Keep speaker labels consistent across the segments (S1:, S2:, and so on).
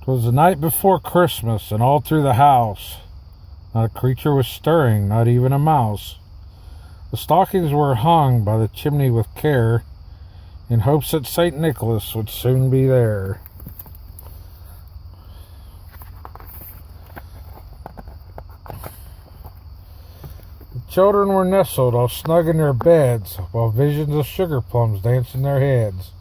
S1: 'Twas the night before Christmas, and all through the house not a creature was stirring, not even a mouse. The stockings were hung by the chimney with care, in hopes that St. Nicholas would soon be there. The children were nestled all snug in their beds, while visions of sugar plums danced in their heads.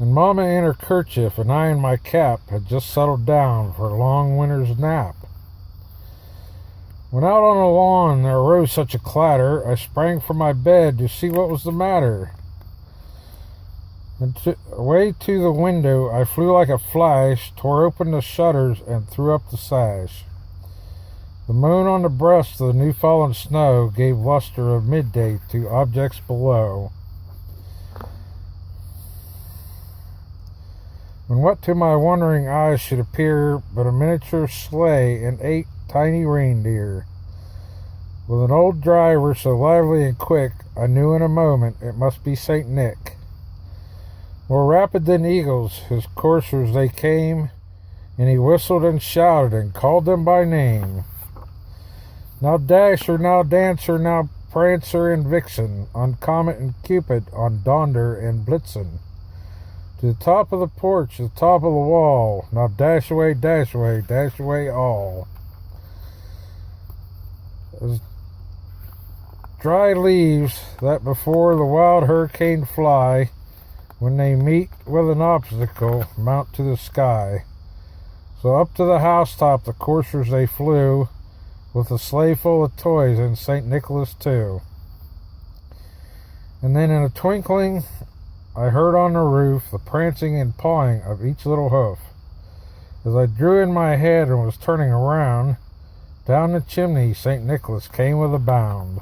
S1: And Mama in her kerchief and I in my cap had just settled down for a long winter's nap. When out on the lawn there arose such a clatter, I sprang from my bed to see what was the matter. And away to the window I flew like a flash, tore open the shutters and threw up the sash. The moon on the breast of the new-fallen snow gave luster of midday to objects below. When what to my wondering eyes should appear but a miniature sleigh and 8 tiny reindeer, with an old driver so lively and quick, I knew in a moment it must be St. Nick. More rapid than eagles, his coursers they came, and he whistled and shouted and called them by name. Now Dasher, now Dancer, now Prancer and Vixen, on Comet and Cupid, on Donder and Blitzen. To the top of the porch, to the top of the wall, now dash away, dash away, dash away all. As dry leaves that before the wild hurricane fly, when they meet with an obstacle, mount to the sky. So up to the housetop the coursers they flew, with a sleigh full of toys and St. Nicholas too. And then in a twinkling I heard on the roof the prancing and pawing of each little hoof. As I drew in my head and was turning around, down the chimney St. Nicholas came with a bound.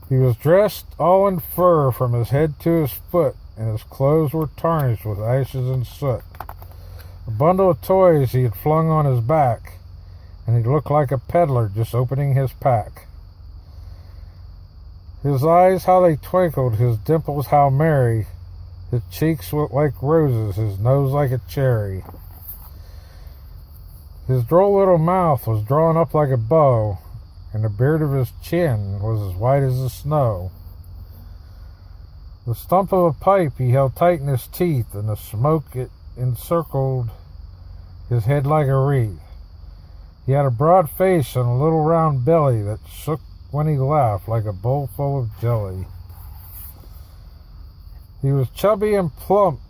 S1: He was dressed all in fur from his head to his foot, and his clothes were tarnished with ashes and soot. A bundle of toys he had flung on his back, and he looked like a peddler just opening his pack. His eyes, how they twinkled, his dimples how merry, his cheeks looked like roses, his nose like a cherry. His droll little mouth was drawn up like a bow, and the beard of his chin was as white as the snow. The stump of a pipe he held tight in his teeth, and the smoke it encircled his head like a wreath. He had a broad face and a little round belly that shook when he laughed like a bowl full of jelly. He was chubby and plump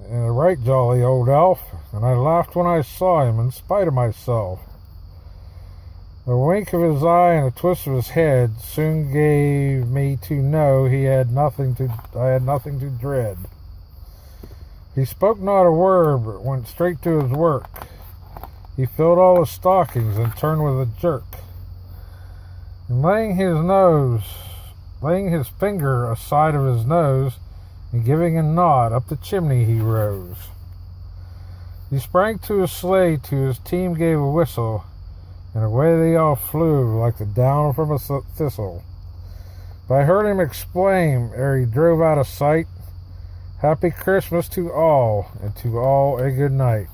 S1: and a right jolly old elf, and I laughed when I saw him in spite of myself. A wink of his eye and a twist of his head soon gave me to know I had nothing to dread. He spoke not a word, but went straight to his work. He filled all the stockings and turned with a jerk. And laying his finger aside of his nose, and giving a nod, up the chimney he rose. He sprang to his sleigh, to his team gave a whistle, and away they all flew like the down from a thistle. But I heard him exclaim, ere he drove out of sight, "Happy Christmas to all, and to all a good night."